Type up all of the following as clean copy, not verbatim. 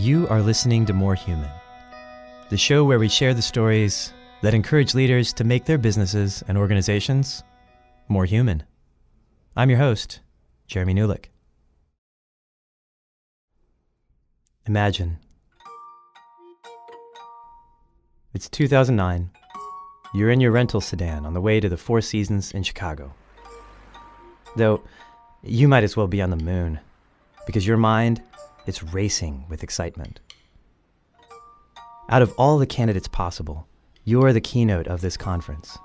You are listening to More Human, the show where we share the stories that encourage leaders to make their businesses and organizations more human. I'm your host, Jeremy Newlick. Imagine. It's 2009. You're in your rental sedan on the way to the Four Seasons in Chicago. Though, you might as well be on the moon, because your mind, it's racing with excitement. Out of all the candidates possible, you're the keynote of this conference.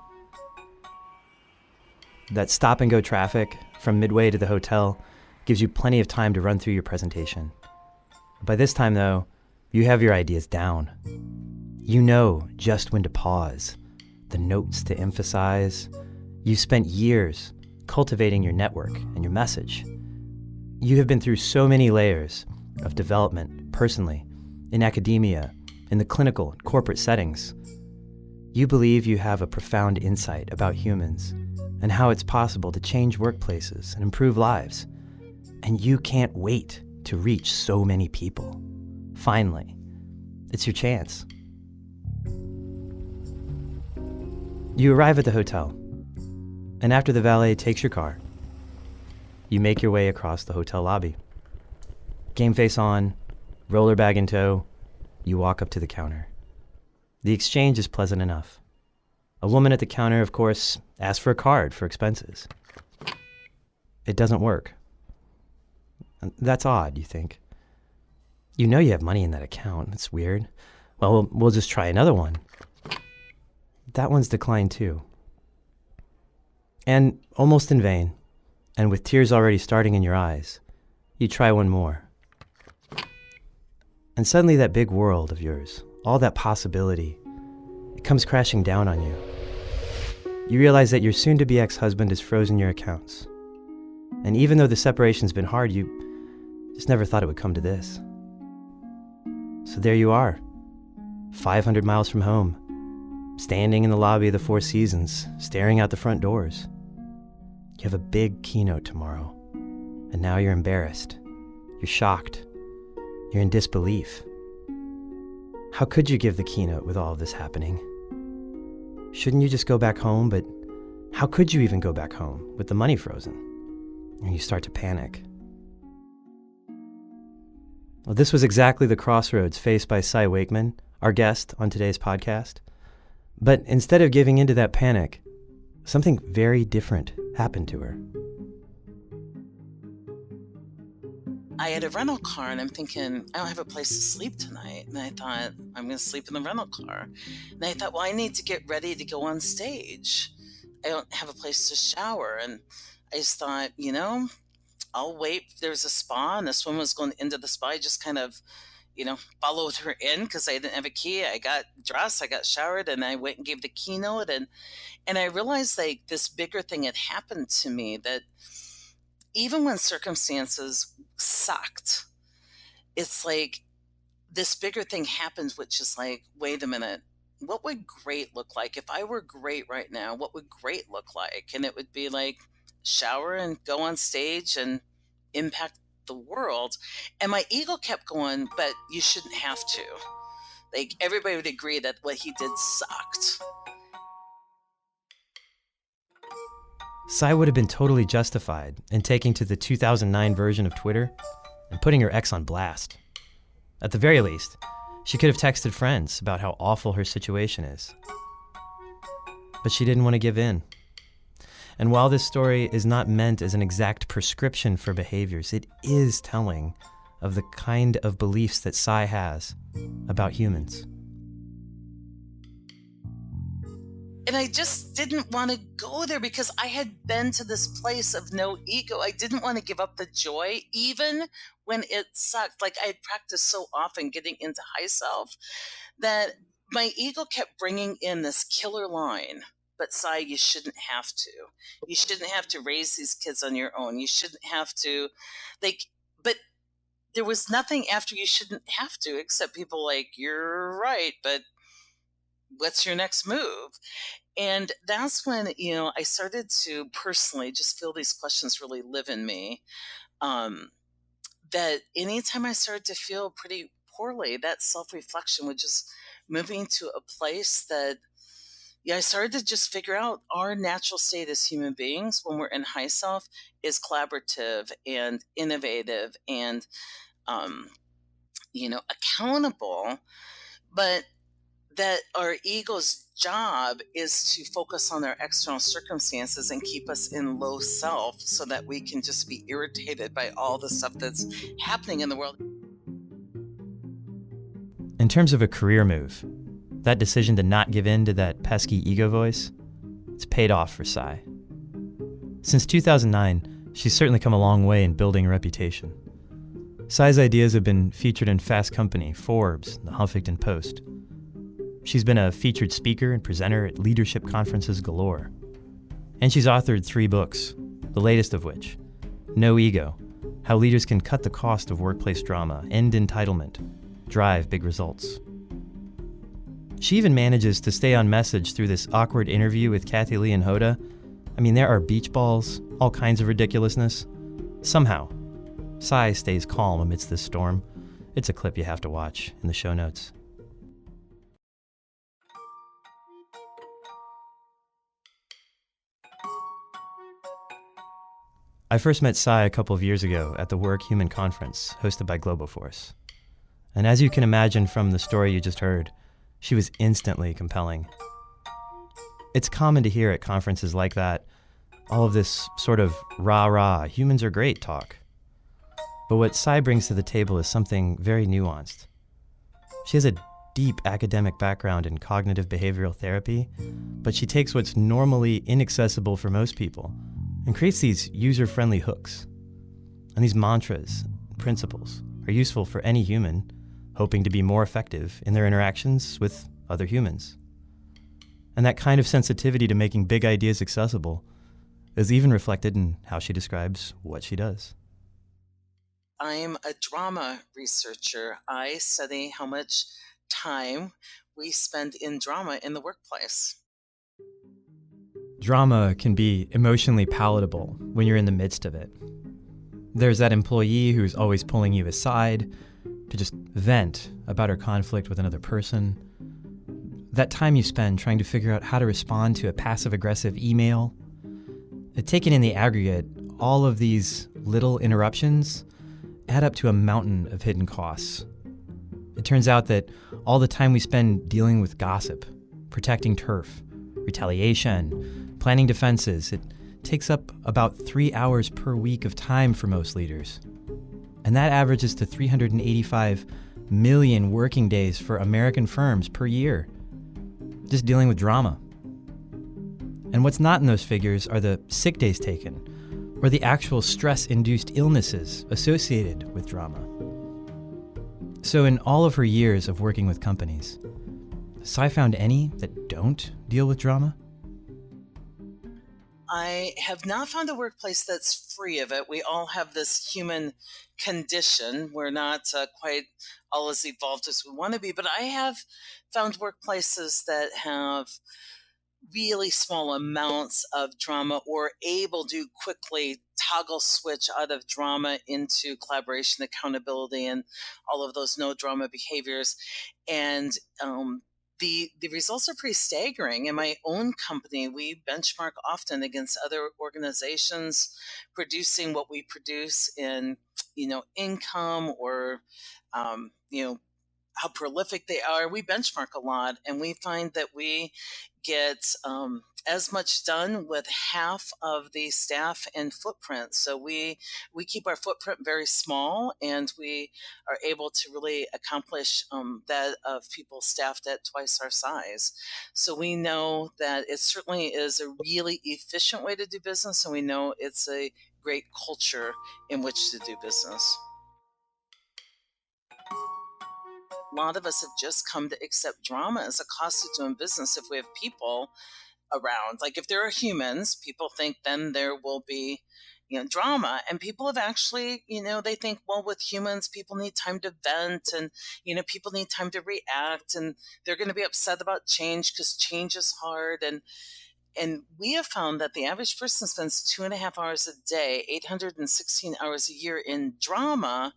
That stop-and-go traffic from Midway to the hotel gives you plenty of time to run through your presentation. By this time, though, you have your ideas down. You know just when to pause, the notes to emphasize. You've spent years cultivating your network and your message. You have been through so many layers of development personally, in academia, in the clinical and corporate settings. You believe you have a profound insight about humans and how it's possible to change workplaces and improve lives. And you can't wait to reach so many people. Finally, it's your chance. You arrive at the hotel, and after the valet takes your car, you make your way across the hotel lobby. Game face on, roller bag in tow, you walk up to the counter. The exchange is pleasant enough. A woman at the counter, of course, asks for a card for expenses. It doesn't work. That's odd, you think. You know you have money in that account. It's weird. Well, we'll just try another one. That one's declined too. And almost in vain, and with tears already starting in your eyes, you try one more. And suddenly that big world of yours, all that possibility, it comes crashing down on you. You realize that your soon-to-be ex-husband has frozen your accounts. And even though the separation's been hard, you just never thought it would come to this. So there you are, 500 miles from home, standing in the lobby of the Four Seasons, staring out the front doors. You have a big keynote tomorrow, and now you're embarrassed. You're shocked. You're in disbelief. How could you give the keynote with all of this happening? Shouldn't you just go back home? But how could you even go back home with the money frozen? And you start to panic. Well, this was exactly the crossroads faced by Cy Wakeman, our guest on today's podcast. But instead of giving into that panic, something very different happened to her. I had a rental car and I'm thinking, I don't have a place to sleep tonight. And I thought, I'm going to sleep in the rental car. And I thought, well, I need to get ready to go on stage. I don't have a place to shower. And I just thought, I'll wait. There's a spa and this woman was going into the spa. I just kind of, followed her in because I didn't have a key. I got dressed, I got showered, and I went and gave the keynote. And I realized like this bigger thing had happened to me, that even when circumstances sucked, it's like this bigger thing happens, which is like, wait a minute, what would great look like? If I were great right now, what would great look like? And it would be like shower and go on stage and impact the world. And my ego kept going, but you shouldn't have to. Like everybody would agree that what he did sucked. Cy would have been totally justified in taking to the 2009 version of Twitter and putting her ex on blast. At the very least, she could have texted friends about how awful her situation is. But she didn't want to give in. And while this story is not meant as an exact prescription for behaviors, it is telling of the kind of beliefs that Cy has about humans. And I just didn't want to go there because I had been to this place of no ego. I didn't want to give up the joy, even when it sucked. Like I had practiced so often getting into high self that my ego kept bringing in this killer line. But Cy, you shouldn't have to. You shouldn't have to raise these kids on your own. You shouldn't have to, but there was nothing after you shouldn't have to, except people like, you're right, but what's your next move? And that's when, I started to personally just feel these questions really live in me. That anytime I started to feel pretty poorly, that self-reflection was just moving to a place that, yeah, I started to just figure out our natural state as human beings when we're in high self is collaborative and innovative and, um, accountable, but that our ego's job is to focus on our external circumstances and keep us in low self so that we can just be irritated by all the stuff that's happening in the world. In terms of a career move, that decision to not give in to that pesky ego voice, it's paid off for Cy. Since 2009, she's certainly come a long way in building a reputation. Cy's ideas have been featured in Fast Company, Forbes, the Huffington Post. She's been a featured speaker and presenter at leadership conferences galore. And she's authored 3 books, the latest of which, No Ego, How Leaders Can Cut the Cost of Workplace Drama, End Entitlement, Drive Big Results. She even manages to stay on message through this awkward interview with Kathy Lee and Hoda. I mean, there are beach balls, all kinds of ridiculousness. Somehow, Cy stays calm amidst this storm. It's a clip you have to watch in the show notes. I first met Cy a couple of years ago at the Work Human Conference hosted by Globoforce. And as you can imagine from the story you just heard, she was instantly compelling. It's common to hear at conferences like that all of this sort of rah-rah, humans are great talk. But what Cy brings to the table is something very nuanced. She has a deep academic background in cognitive behavioral therapy, but she takes what's normally inaccessible for most people and creates these user-friendly hooks. And these mantras, principles, are useful for any human hoping to be more effective in their interactions with other humans. And that kind of sensitivity to making big ideas accessible is even reflected in how she describes what she does. I'm a drama researcher. I study how much time we spend in drama in the workplace. Drama can be emotionally palatable when you're in the midst of it. There's that employee who's always pulling you aside to just vent about her conflict with another person. That time you spend trying to figure out how to respond to a passive-aggressive email. Taken in the aggregate, all of these little interruptions add up to a mountain of hidden costs. It turns out that all the time we spend dealing with gossip, protecting turf, retaliation, planning defenses, it takes up about 3 hours per week of time for most leaders. And that averages to 385 million working days for American firms per year, just dealing with drama. And what's not in those figures are the sick days taken, or the actual stress-induced illnesses associated with drama. So in all of her years of working with companies, has Cy found any that don't deal with drama? I have not found a workplace that's free of it. We all have this human condition. We're not quite all as evolved as we want to be, but I have found workplaces that have really small amounts of drama or able to quickly toggle switch out of drama into collaboration, accountability, and all of those no drama behaviors. And the results are pretty staggering. In my own company, we benchmark often against other organizations producing what we produce in, income or, um, you know, how prolific they are. We benchmark a lot, and we find that we get as much done with half of the staff and footprint. So we keep our footprint very small, and we are able to really accomplish that of people staffed at twice our size. So we know that it certainly is a really efficient way to do business, and we know it's a great culture in which to do business. A lot of us have just come to accept drama as a cost of doing business if we have people around. Like if there are humans, people think then there will be, drama. And people have actually, they think, well, with humans, people need time to vent and, people need time to react and they're going to be upset about change because change is hard. And we have found that the average person spends 2.5 hours a day, 816 hours a year in drama,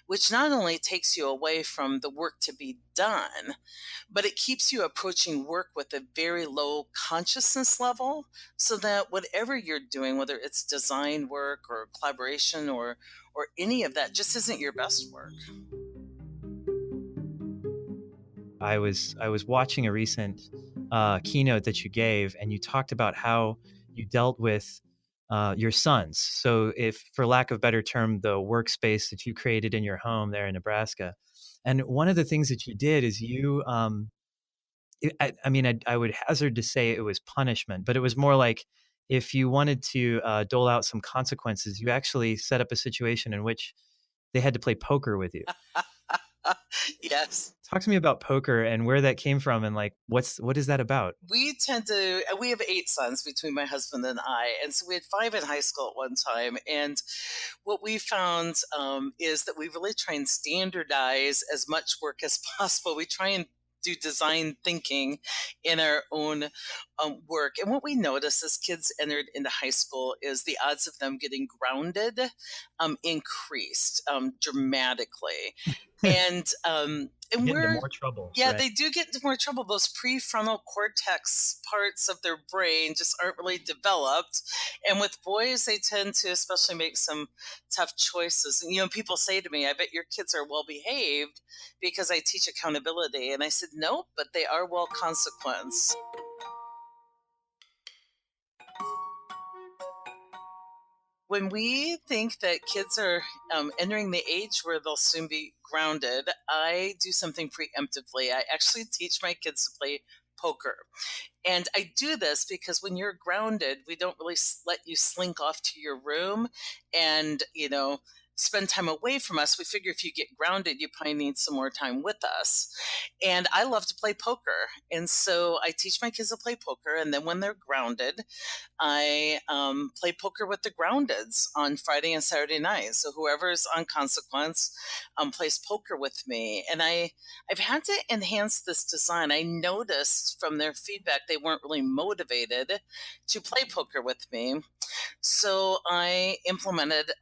which not only takes you away from the work to be done, but it keeps you approaching work with a very low consciousness level, so that whatever you're doing, whether it's design work or collaboration or any of that, just isn't your best work. I was watching a recent keynote that you gave, and you talked about how you dealt with your sons. So, if, for lack of better term, the workspace that you created in your home there in Nebraska, and one of the things that you did is you, I mean, I would hazard to say it was punishment, but it was more like if you wanted to dole out some consequences, you actually set up a situation in which they had to play poker with you. Yes. Talk to me about poker and where that came from and like what is that about? We have 8 sons between my husband and I, and so we had 5 in high school at one time. And what we found is that we really try and standardize as much work as possible. We try and do design thinking in our own work. And what we noticed as kids entered into high school is the odds of them getting grounded increased dramatically. And Get into we're more trouble, yeah, right? they do get into more trouble. Those prefrontal cortex parts of their brain just aren't really developed. And with boys, they tend to especially make some tough choices. And, people say to me, I bet your kids are well behaved because I teach accountability. And I said, no, but they are well consequenced. When we think that kids are entering the age where they'll soon be grounded, I do something preemptively. I actually teach my kids to play poker. And I do this because when you're grounded, we don't really let you slink off to your room and, spend time away from us. We figure if you get grounded, you probably need some more time with us. And I love to play poker. And so I teach my kids to play poker. And then when they're grounded, I play poker with the groundeds on Friday and Saturday nights. So whoever's on consequence plays poker with me. And I've had to enhance this design. I noticed from their feedback they weren't really motivated to play poker with me. So I implemented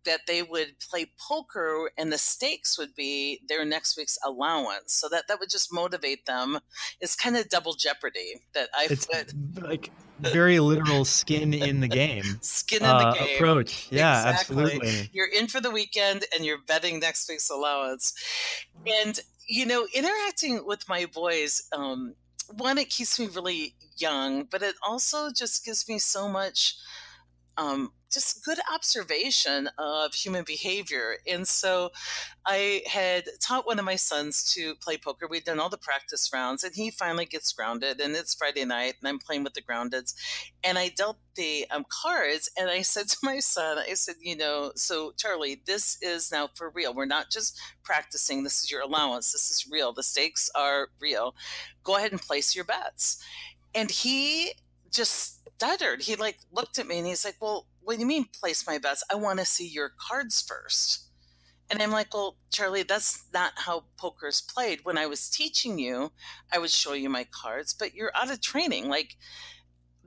that they would play poker and the stakes would be their next week's allowance. So that would just motivate them. It's kind of double jeopardy that I It's would like very literal skin in the game skin in the game. approach. Yeah, Exactly. absolutely. You're in for the weekend and you're betting next week's allowance. And, interacting with my boys, one, it keeps me really young, but it also just gives me so much just good observation of human behavior. And so I had taught one of my sons to play poker. We'd done all the practice rounds, and he finally gets grounded. And it's Friday night, and I'm playing with the groundeds. And I dealt the cards, and I said to my son, I said, so Charlie, this is now for real. We're not just practicing. This is your allowance. This is real. The stakes are real. Go ahead and place your bets. And he just stuttered. He like looked at me and he's like, well, what do you mean place my bets? I want to see your cards first. And I'm like, well, Charlie, that's not how poker's played. When I was teaching you, I would show you my cards, but you're out of training. Like,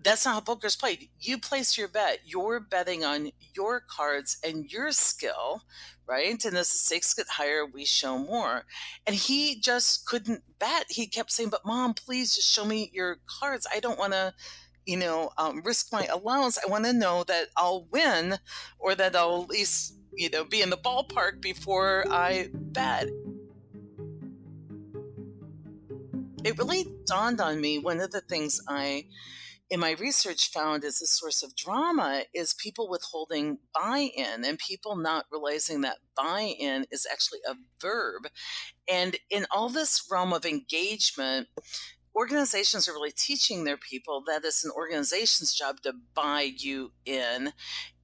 that's not how poker's played. You place your bet. You're betting on your cards and your skill, right? And as the stakes get higher, we show more. And he just couldn't bet. He kept saying, but mom, please just show me your cards. I don't want to, risk my allowance. I want to know that I'll win or that I'll at least, be in the ballpark before I bet. It really dawned on me. One of the things in my research found as a source of drama is people withholding buy-in and people not realizing that buy-in is actually a verb. And in all this realm of engagement, organizations are really teaching their people that it's an organization's job to buy you in.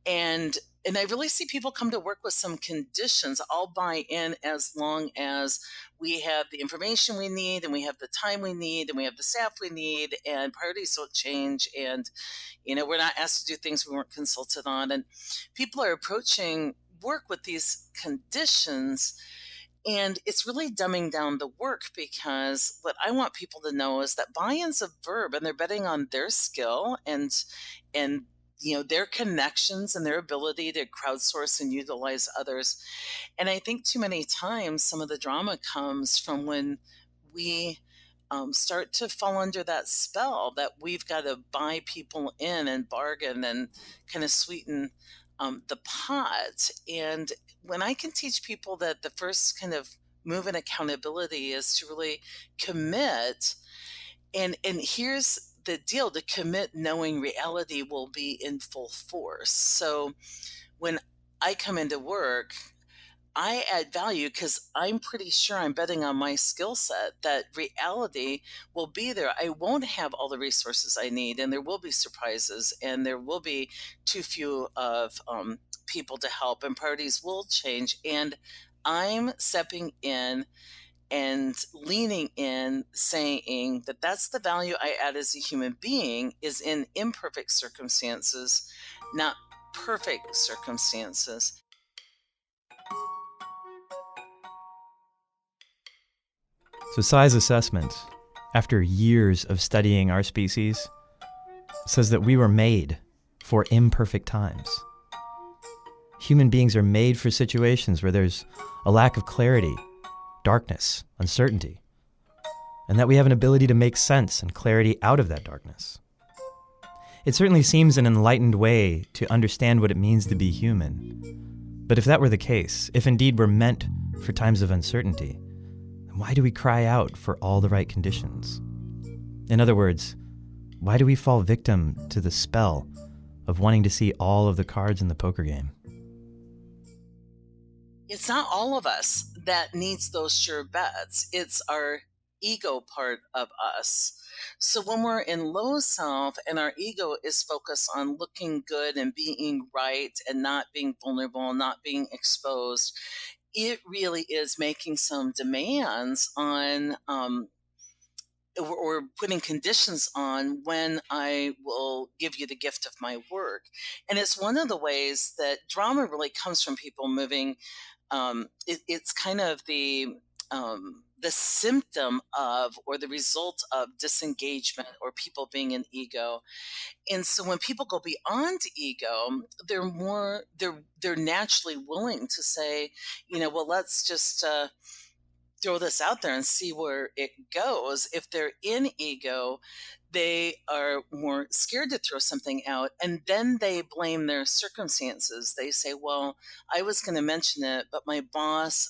And I really see people come to work with some conditions. I'll buy in as long as we have the information we need and we have the time we need and we have the staff we need and priorities don't change. And, we're not asked to do things we weren't consulted on. And people are approaching work with these conditions. And it's really dumbing down the work, because what I want people to know is that buy-in's a verb, and they're betting on their skill and their connections and their ability to crowdsource and utilize others. And I think too many times some of the drama comes from when we start to fall under that spell that we've got to buy people in and bargain and kind of sweeten the pot. And when I can teach people that the first kind of move in accountability is to really commit, and here's the deal: to commit knowing reality will be in full force. So when I come into work, I add value because I'm pretty sure I'm betting on my skill set that reality will be there. I won't have all the resources I need, and there will be surprises, and there will be too few of people to help, and priorities will change. And I'm stepping in and leaning in, saying that that's the value I add as a human being, is in imperfect circumstances, not perfect circumstances. So, Cy's assessment, after years of studying our species, says that we were made for imperfect times. Human beings are made for situations where there's a lack of clarity, darkness, uncertainty, and that we have an ability to make sense and clarity out of that darkness. It certainly seems an enlightened way to understand what it means to be human. But if that were the case, if indeed we're meant for times of uncertainty, then why do we cry out for all the right conditions? In other words, why do we fall victim to the spell of wanting to see all of the cards in the poker game? It's not all of us that needs those sure bets. It's our ego part of us. So when we're in low self and our ego is focused on looking good and being right and not being vulnerable, not being exposed, it really is making some demands on or putting conditions on when I will give you the gift of my work. And it's one of the ways that drama really comes from people moving. It's kind of the symptom of, or the result of, disengagement or people being in ego. And so when people go beyond ego, they're naturally willing to say, well, let's just throw this out there and see where it goes. If they're in ego, they are more scared to throw something out, and then they blame their circumstances. They say, well, I was going to mention it, but my boss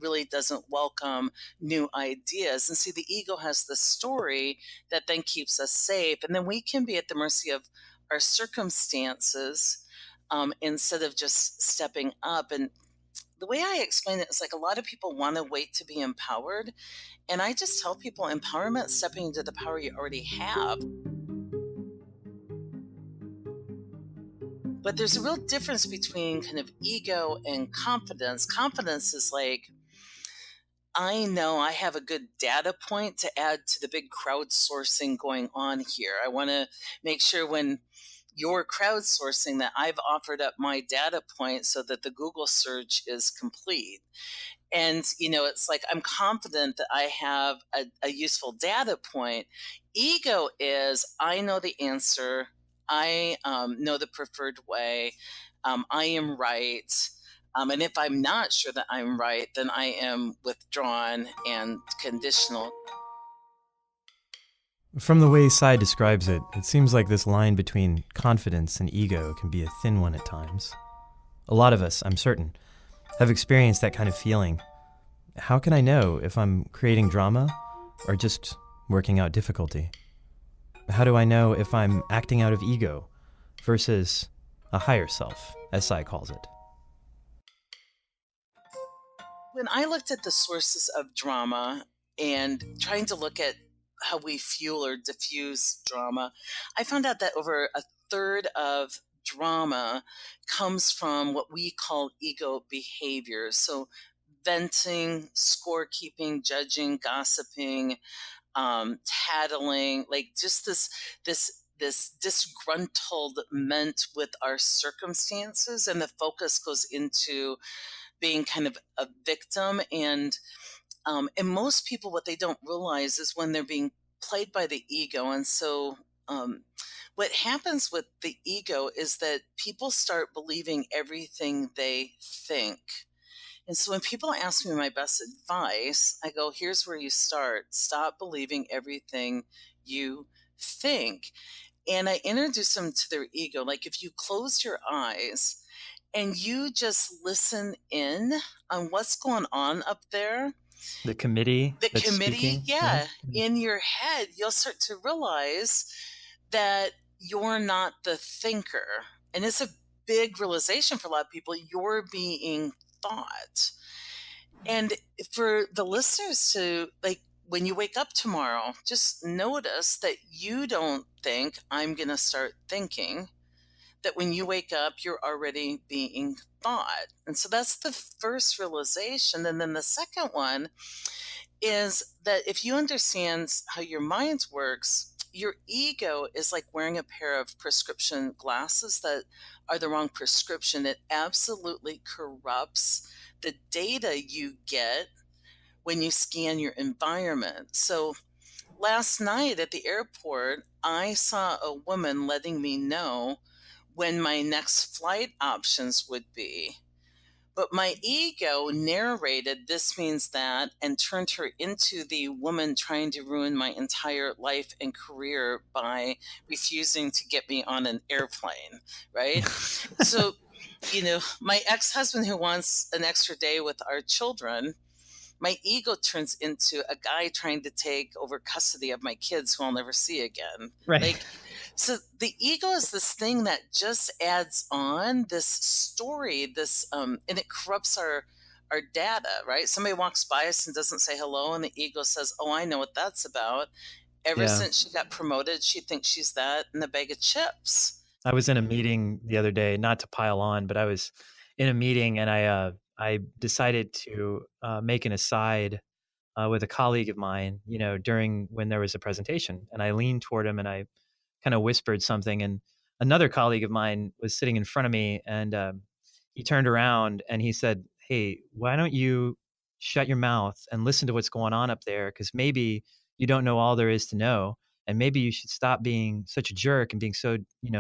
really doesn't welcome new ideas. And see, the ego has the story that then keeps us safe, and then we can be at the mercy of our circumstances, instead of just stepping up. And the way I explain it is like, a lot of people want to wait to be empowered. And I just tell people empowerment is stepping into the power you already have. But there's a real difference between kind of ego and confidence. Confidence is like, I know I have a good data point to add to the big crowdsourcing going on here. I want to make sure when you're crowdsourcing that I've offered up my data point so that the Google search is complete. And it's like, I'm confident that I have a useful data point. Ego is, I know the answer. I know the preferred way. I am right. And if I'm not sure that I'm right, then I am withdrawn and conditional. From the way Cy describes it, it seems like this line between confidence and ego can be a thin one at times. A lot of us, I'm certain, have experienced that kind of feeling. How can I know if I'm creating drama or just working out difficulty? How do I know if I'm acting out of ego versus a higher self, as Cy calls it? When I looked at the sources of drama and trying to look at how we fuel or diffuse drama, I found out that over a third of drama comes from what we call ego behaviors. So, venting, scorekeeping, judging, gossiping, tattling, like just this this disgruntlement with our circumstances, and the focus goes into being kind of a victim. And most people, what they don't realize is when they're being played by the ego. And so what happens with the ego is that people start believing everything they think. And so when people ask me my best advice, I go, here's where you start. Stop believing everything you think. And I introduce them to their ego. Like if you close your eyes and you just listen in on what's going on up there, The committee the that's committee, speaking. Yeah. yeah, in your head, you'll start to realize that you're not the thinker. And it's a big realization for a lot of people. You're being thought. And for the listeners to, like, when you wake up tomorrow, just notice that you don't think, I'm going to start thinking. That when you wake up, you're already being thought. And so that's the first realization. And then the second one is that if you understand how your mind works, your ego is like wearing a pair of prescription glasses that are the wrong prescription. It absolutely corrupts the data you get when you scan your environment. So last night at the airport, I saw a woman letting me know when my next flight options would be. But my ego narrated this means that and turned her into the woman trying to ruin my entire life and career by refusing to get me on an airplane, right? So, my ex husband who wants an extra day with our children, my ego turns into a guy trying to take over custody of my kids who I'll never see again. Right. Like, so the ego is this thing that just adds on this story, and it corrupts our data, right? Somebody walks by us and doesn't say hello, and the ego says, "Oh, I know what that's about." Ever Yeah. since she got promoted, she thinks she's that in a bag of chips. I was in a meeting the other day, not to pile on, but I was in a meeting and I decided to make an aside with a colleague of mine, during when there was a presentation, and I leaned toward him and I kind of whispered something, and another colleague of mine was sitting in front of me, and he turned around and he said, "Hey, why don't you shut your mouth and listen to what's going on up there? Because maybe you don't know all there is to know, and maybe you should stop being such a jerk and being so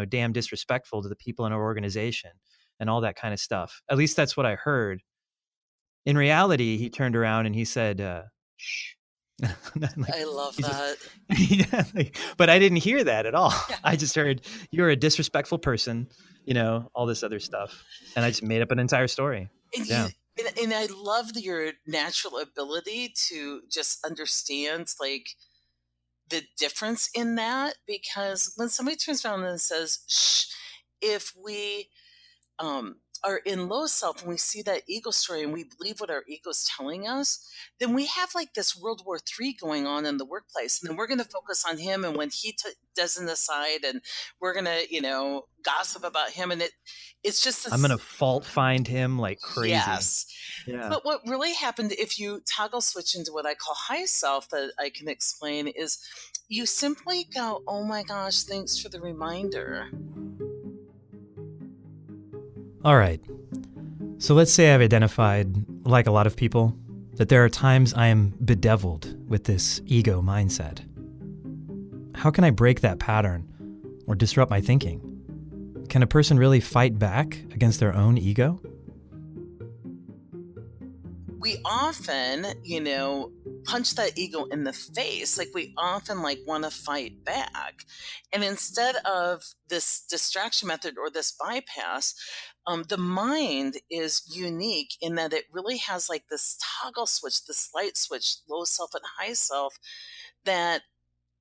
damn disrespectful to the people in our organization and all that kind of stuff." At least that's what I heard. In reality, he turned around and he said, "Shh." Like, I love he just, that. yeah, but I didn't hear that at all. Yeah. I just heard, "You're a disrespectful person," all this other stuff. And I just made up an entire story. And Yeah. and I love your natural ability to just understand, like, the difference in that, because when somebody turns around and says, shh, if we are in low self and we see that ego story and we believe what our ego's telling us, then we have like this World War III going on in the workplace. And then we're going to focus on him. And when he doesn't aside, and we're going to, gossip about him. And it's just I'm going to this, fault find him like crazy. yes. Yeah. But what really happened, if you toggle switch into what I call high self, that I can explain, is you simply go, oh my gosh, thanks for the reminder. All right. So let's say I've identified, like a lot of people, that there are times I am bedeviled with this ego mindset. How can I break that pattern or disrupt my thinking? Can a person really fight back against their own ego? We often, punch that ego in the face. Like we often want to fight back. And instead of this distraction method or this bypass, the mind is unique in that it really has like this toggle switch, this light switch, low self and high self, that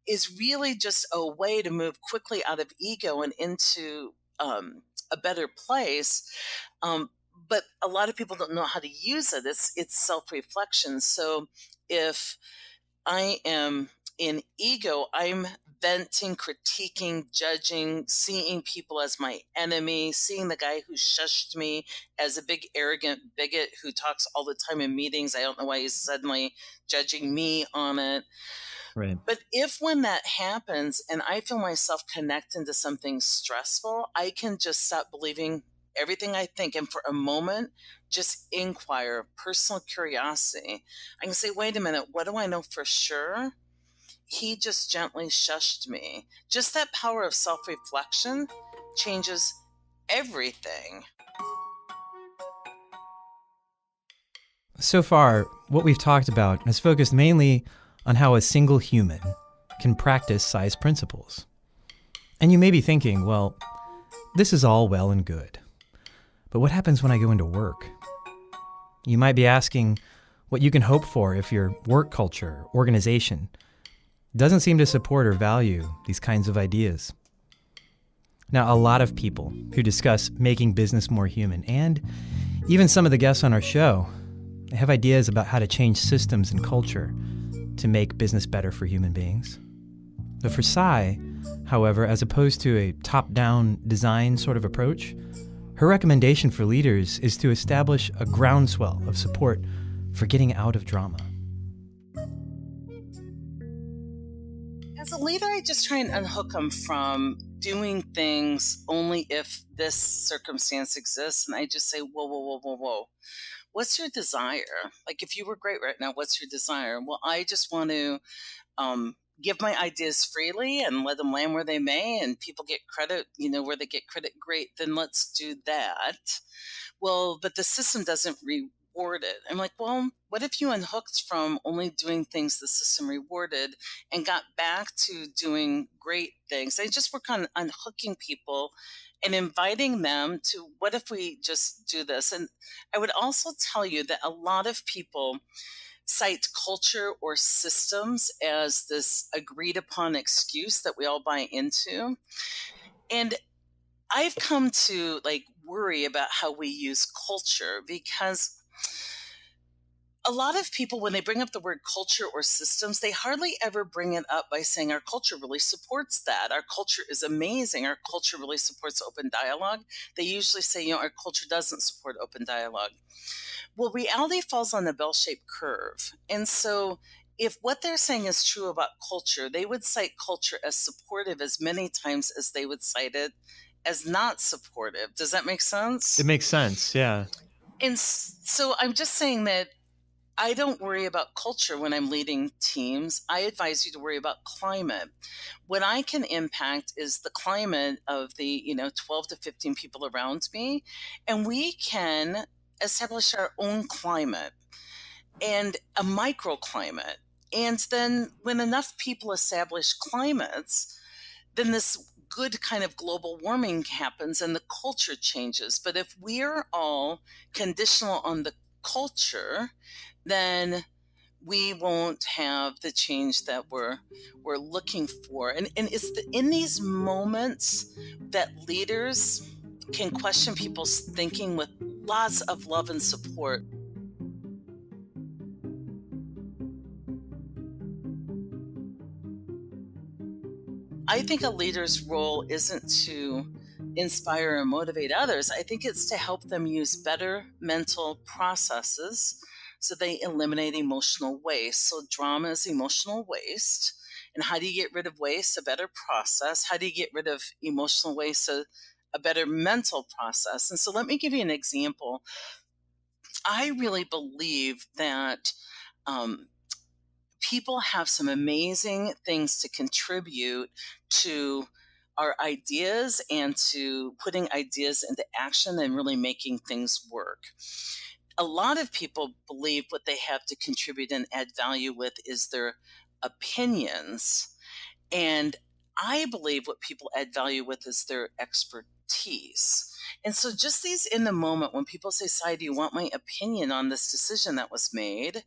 is really just a way to move quickly out of ego and into a better place. Um, but a lot of people don't know how to use it. It's self reflection. So if I am in ego, I'm venting, critiquing, judging, seeing people as my enemy, seeing the guy who shushed me as a big arrogant bigot who talks all the time in meetings. I don't know why he's suddenly judging me on it. Right. But if when that happens and I feel myself connecting to something stressful, I can just stop believing everything I think and for a moment just inquire, personal curiosity. I can say, wait a minute, what do I know for sure? He just gently shushed me. Just that power of self reflection changes everything. So far, what we've talked about has focused mainly on how a single human can practice Cy's principles. And you may be thinking, well, this is all well and good. But what happens when I go into work? You might be asking what you can hope for if your work culture, organization, doesn't seem to support or value these kinds of ideas. Now, a lot of people who discuss making business more human, and even some of the guests on our show, they have ideas about how to change systems and culture to make business better for human beings. But for Cy, however, as opposed to a top-down design sort of approach, her recommendation for leaders is to establish a groundswell of support for getting out of drama. As a leader, I just try and unhook them from doing things only if this circumstance exists. And I just say, whoa, whoa, whoa, whoa, whoa. What's your desire? Like, if you were great right now, what's your desire? Well, I just want to give my ideas freely and let them land where they may, and people get credit, where they get credit, great, then let's do that. Well, but the system doesn't reward it. I'm like, well, what if you unhooked from only doing things the system rewarded and got back to doing great things? I just work on unhooking people and inviting them to, what if we just do this? And I would also tell you that a lot of people cite culture or systems as this agreed upon excuse that we all buy into. And I've come to worry about how we use culture, because a lot of people, when they bring up the word culture or systems, they hardly ever bring it up by saying our culture really supports that. Our culture is amazing. Our culture really supports open dialogue. They usually say, our culture doesn't support open dialogue. Well, reality falls on a bell-shaped curve. And so if what they're saying is true about culture, they would cite culture as supportive as many times as they would cite it as not supportive. Does that make sense? It makes sense, yeah. And so I'm just saying that I don't worry about culture when I'm leading teams. I advise you to worry about climate. What I can impact is the climate of the 12 to 15 people around me, and we can establish our own climate and a microclimate. And then when enough people establish climates, then this good kind of global warming happens and the culture changes. But if we're all conditional on the culture, then we won't have the change that we're looking for. And it's in these moments that leaders can question people's thinking with lots of love and support. I think a leader's role isn't to inspire and motivate others. I think it's to help them use better mental processes so they eliminate emotional waste. So, drama is emotional waste. And how do you get rid of waste? A better process. How do you get rid of emotional waste? A better mental process. And so, let me give you an example. I really believe that people have some amazing things to contribute to our ideas and to putting ideas into action and really making things work. A lot of people believe what they have to contribute and add value with is their opinions. And I believe what people add value with is their expertise. And so, just these in the moment when people say, Cy, do you want my opinion on this decision that was made?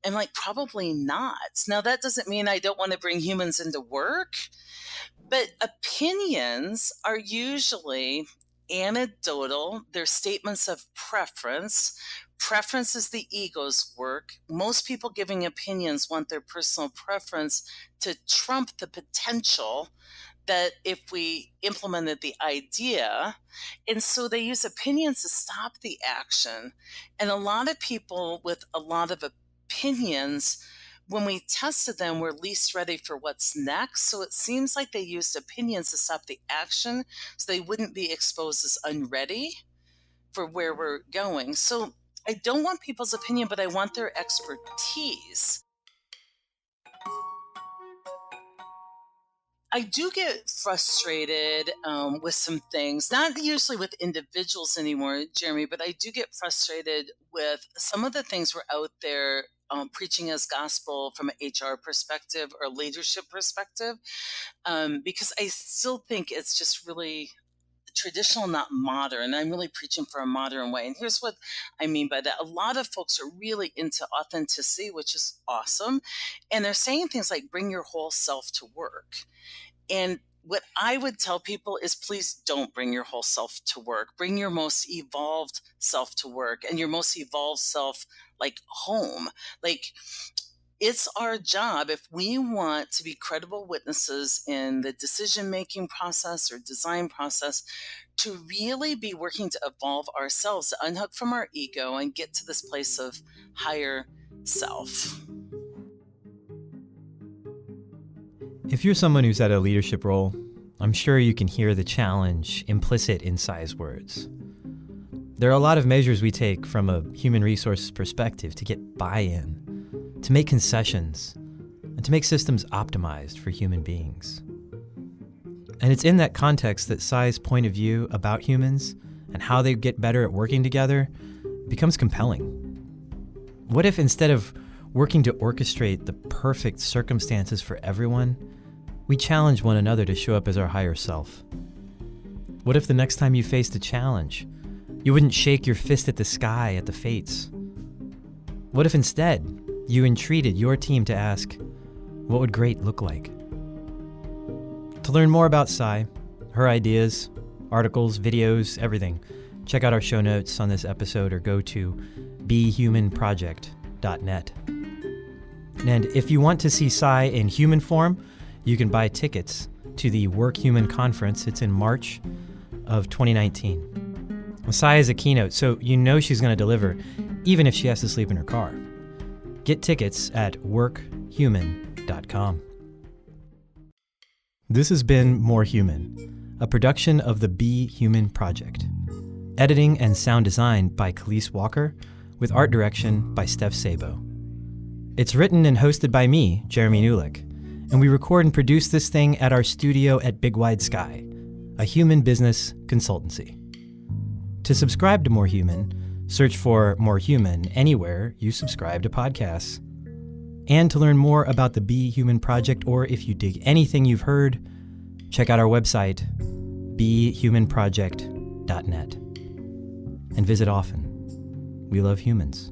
I'm like, probably not. Now, that doesn't mean I don't want to bring humans into work, but opinions are usually anecdotal. They're statements of preference. Preference is the ego's work. Most people giving opinions want their personal preference to trump the potential that if we implemented the idea. And so they use opinions to stop the action. And a lot of people with a lot of opinions, when we tested them, were least ready for what's next. So it seems like they used opinions to stop the action so they wouldn't be exposed as unready for where we're going. So I don't want people's opinion, but I want their expertise. I do get frustrated with some things, not usually with individuals anymore, Jeremy, but I do get frustrated with some of the things we're out there preaching as gospel from an HR perspective or leadership perspective, because I still think it's just really traditional, not modern. I'm really preaching for a modern way. And here's what I mean by that. A lot of folks are really into authenticity, which is awesome. And they're saying things like, bring your whole self to work. And what I would tell people is, please don't bring your whole self to work. Bring your most evolved self to work, and your most evolved self like home. Like, it's our job, if we want to be credible witnesses in the decision-making process or design process, to really be working to evolve ourselves, to unhook from our ego and get to this place of higher self. If you're someone who's at a leadership role, I'm sure you can hear the challenge implicit in Cy's words. There are a lot of measures we take from a human resources perspective to get buy-in, to make concessions, and to make systems optimized for human beings. And it's in that context that Cy's point of view about humans and how they get better at working together becomes compelling. What if instead of working to orchestrate the perfect circumstances for everyone, we challenge one another to show up as our higher self? What if the next time you faced a challenge, you wouldn't shake your fist at the sky at the fates? What if instead you entreated your team to ask, what would great look like? To learn more about Cy, her ideas, articles, videos, everything, check out our show notes on this episode or go to behumanproject.net. And if you want to see Cy in human form, you can buy tickets to the Work Human Conference. It's in March of 2019. Well, Cy is a keynote, so you know she's going to deliver, even if she has to sleep in her car. Get tickets at workhuman.com. This has been More Human, a production of the Be Human Project. Editing and sound design by Khalees Walker, with art direction by Steph Sabo. It's written and hosted by me, Jeremy Newlick, and we record and produce this thing at our studio at Big Wide Sky, a human business consultancy. To subscribe to More Human, search for More Human anywhere you subscribe to podcasts. And to learn more about the Be Human Project, or if you dig anything you've heard, check out our website, behumanproject.net. And visit often. We love humans.